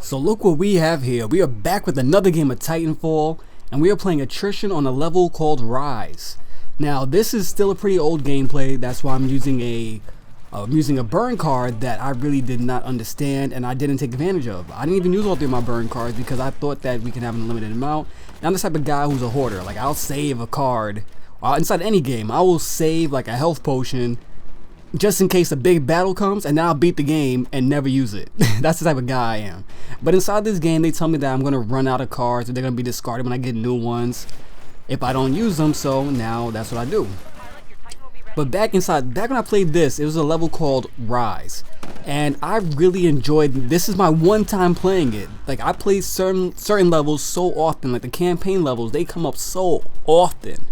So look what we have here. We are back with another game of Titanfall, and we are playing Attrition on a level called Rise. Now this is still a pretty old gameplay. That's why I'm using a burn card that I really did not understand and I didn't take advantage of. I didn't even use all three of my burn cards because I thought that we can have an unlimited amount. And I'm the type of guy who's a hoarder. Like, I'll save a card inside any game. I will save like a health potion just in case a big battle comes, and then I'll beat the game and never use it. That's the type of guy I am. But inside this game, they tell me that I'm gonna run out of cards, and they're gonna be discarded when I get new ones if I don't use them. So now that's what I do. But back when I played this, it was a level called Rise, and I really enjoyed. This is my one time playing it. Like, I play certain levels so often, like the campaign levels, they come up so often.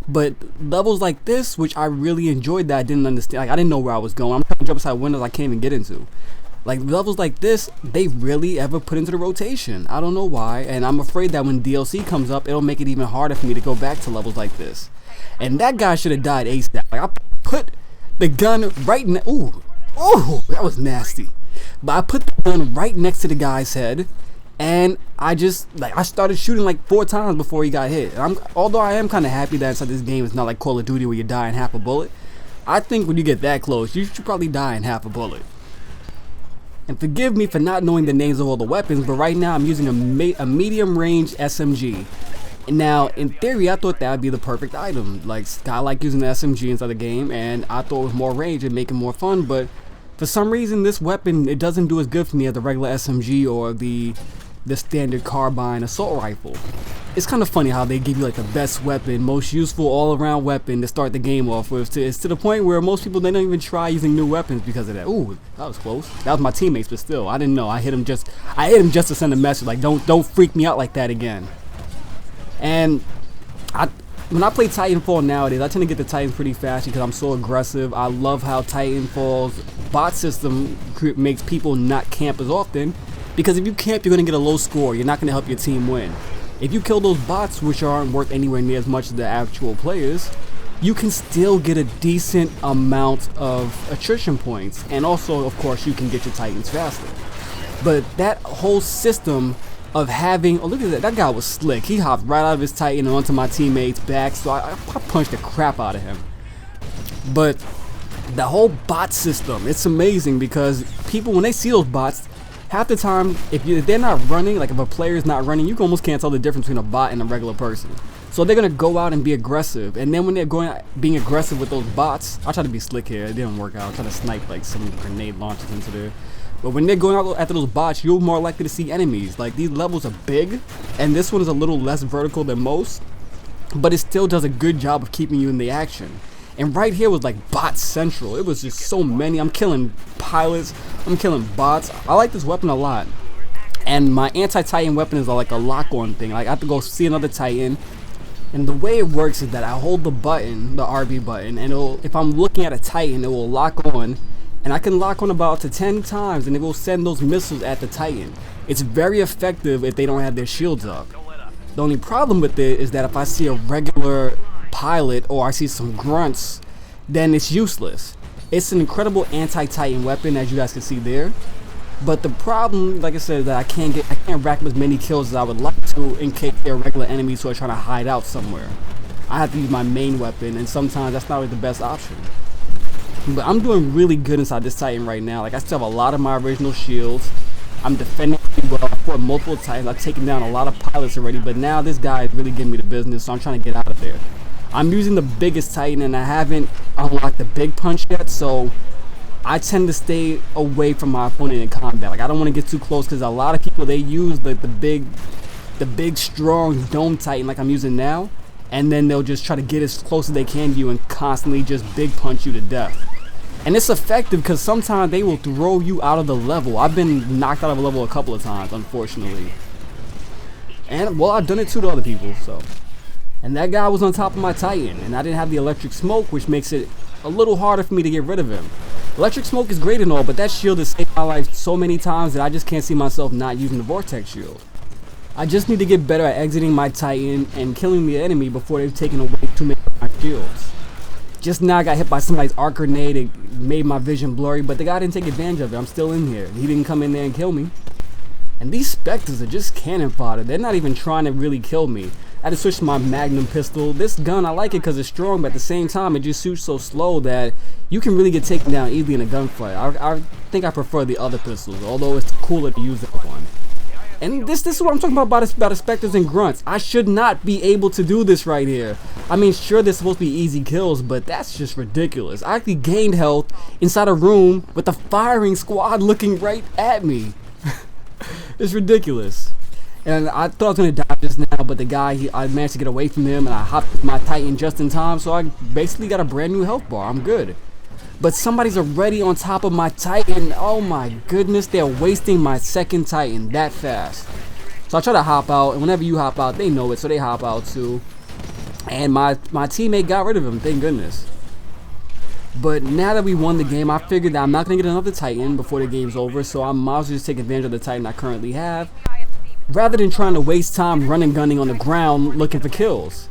But levels like this, which I really enjoyed, that I didn't understand, like I didn't know where I was going. I'm trying to jump inside windows I can't even get into. Like, levels like this, they really ever put into the rotation. I don't know why, and I'm afraid that when DLC comes up, it'll make it even harder for me to go back to levels like this. And that guy should have died ASAP. Like, I put the gun right ooh, that was nasty. But I put the gun right next to the guy's head, and I started shooting like 4 times before he got hit. And although I am kind of happy that inside this game it's not like Call of Duty where you die in half a bullet. I think when you get that close, you should probably die in half a bullet. And forgive me for not knowing the names of all the weapons, but right now I'm using a medium range SMG. Now, in theory, I thought that would be the perfect item. Like, I like using the SMG inside the game, and I thought with more range it'd make it more fun, but for some reason this weapon, it doesn't do as good for me as the regular SMG or the standard carbine assault rifle. It's kind of funny how they give you like the best weapon, most useful all-around weapon to start the game off with. It's to the point where most people, they don't even try using new weapons because of that. Ooh, that was close. That was my teammates, but still, I didn't know. I hit him just to send a message like, don't freak me out like that again. And when I play Titanfall nowadays, I tend to get the Titans pretty fast because I'm so aggressive. I love how Titanfall's bot system makes people not camp as often, because if you camp, you're going to get a low score. You're not going to help your team win. If you kill those bots, which aren't worth anywhere near as much as the actual players, you can still get a decent amount of attrition points. And also, of course, you can get your Titans faster. But that whole system of having, oh look at that, that guy was slick. He hopped right out of his Titan and onto my teammate's back, so I punched the crap out of him. But the whole bot system, it's amazing because people, when they see those bots, half the time, if they're not running, like if a player is not running, you almost can't tell the difference between a bot and a regular person. So they're gonna go out and be aggressive, and then when they're being aggressive with those bots, I tried to be slick here, it didn't work out. I tried to snipe like some grenade launchers into there. But when they're going out after those bots, you're more likely to see enemies. Like, these levels are big, and this one is a little less vertical than most, but it still does a good job of keeping you in the action. And right here was like bot central. It was just so many. I'm killing pilots, I'm killing bots. I like this weapon a lot. And my anti-Titan weapon is like a lock-on thing. Like, I have to go see another Titan. And the way it works is that I hold the button, the RB button, and if I'm looking at a Titan, it will lock on. And I can lock on about up to 10 times, and it will send those missiles at the Titan. It's very effective if they don't have their shields up. The only problem with it is that if I see a regular pilot or I see some grunts, then it's useless. It's an incredible anti-Titan weapon, as you guys can see there. But the problem, like I said, is that I can't rack up as many kills as I would like to in case they're regular enemies who are trying to hide out somewhere. I have to use my main weapon, and sometimes that's not really the best option. But I'm doing really good inside this Titan right now. Like, I still have a lot of my original shields. I'm defending pretty well. I fought multiple Titans. I've taken down a lot of pilots already, but now this guy is really giving me the business, so I'm trying to get out of there. I'm using the biggest Titan, and I haven't unlocked the big punch yet, so I tend to stay away from my opponent in combat. Like, I don't want to get too close because a lot of people, they use the big strong dome Titan like I'm using now, and then they'll just try to get as close as they can to you and constantly just big punch you to death. And it's effective because sometimes they will throw you out of the level. I've been knocked out of a level a couple of times, unfortunately. And, well, I've done it too to other people, so. And that guy was on top of my Titan, and I didn't have the electric smoke, which makes it a little harder for me to get rid of him. Electric smoke is great and all, but that shield has saved my life so many times that I just can't see myself not using the vortex shield. I just need to get better at exiting my Titan and killing the enemy before they've taken away too many of my shields. Just now I got hit by somebody's arc grenade. It made my vision blurry, but the guy didn't take advantage of it. I'm still in here. He didn't come in there and kill me. And these Spectres are just cannon fodder. They're not even trying to really kill me. I had to switch to my Magnum pistol. This gun, I like it because it's strong, but at the same time, it just shoots so slow that you can really get taken down easily in a gunfight. I think I prefer the other pistols, although it's cooler to use that one. And this is what I'm talking about the Spectres and Grunts. I should not be able to do this right here. I mean, sure, they're supposed to be easy kills, but that's just ridiculous. I actually gained health inside a room with a firing squad looking right at me. It's ridiculous. And I thought I was going to die just now, but the guy, I managed to get away from him, and I hopped with my Titan just in time, so I basically got a brand new health bar. I'm good. But somebody's already on top of my Titan. Oh my goodness, they're wasting my second Titan that fast. So I try to hop out, and whenever you hop out, they know it, so they hop out too. And my teammate got rid of him, thank goodness. But now that we won the game, I figured that I'm not going to get another Titan before the game's over, so I might as well just take advantage of the Titan I currently have, rather than trying to waste time running gunning on the ground looking for kills.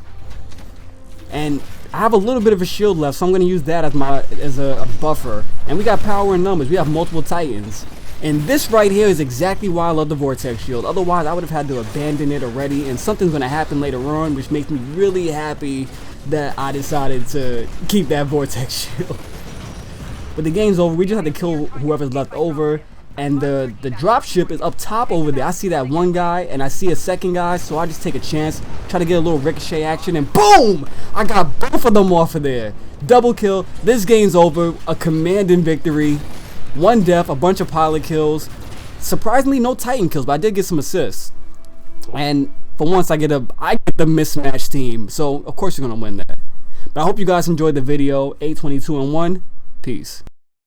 And I have a little bit of a shield left, so I'm going to use that as a buffer. And we got power in numbers. We have multiple Titans. And this right here is exactly why I love the Vortex Shield. Otherwise, I would have had to abandon it already, and something's going to happen later on, which makes me really happy that I decided to keep that Vortex Shield. But the game's over. We just have to kill whoever's left over. And the dropship is up top over there. I see that one guy, and I see a second guy, so I just take a chance, try to get a little ricochet action, and boom! I got both of them off of there. Double kill. This game's over. A commanding victory. One death, a bunch of pilot kills. Surprisingly, no Titan kills, but I did get some assists. And for once, I get the mismatch team, so of course you're gonna win that. But I hope you guys enjoyed the video. 822-1. Peace.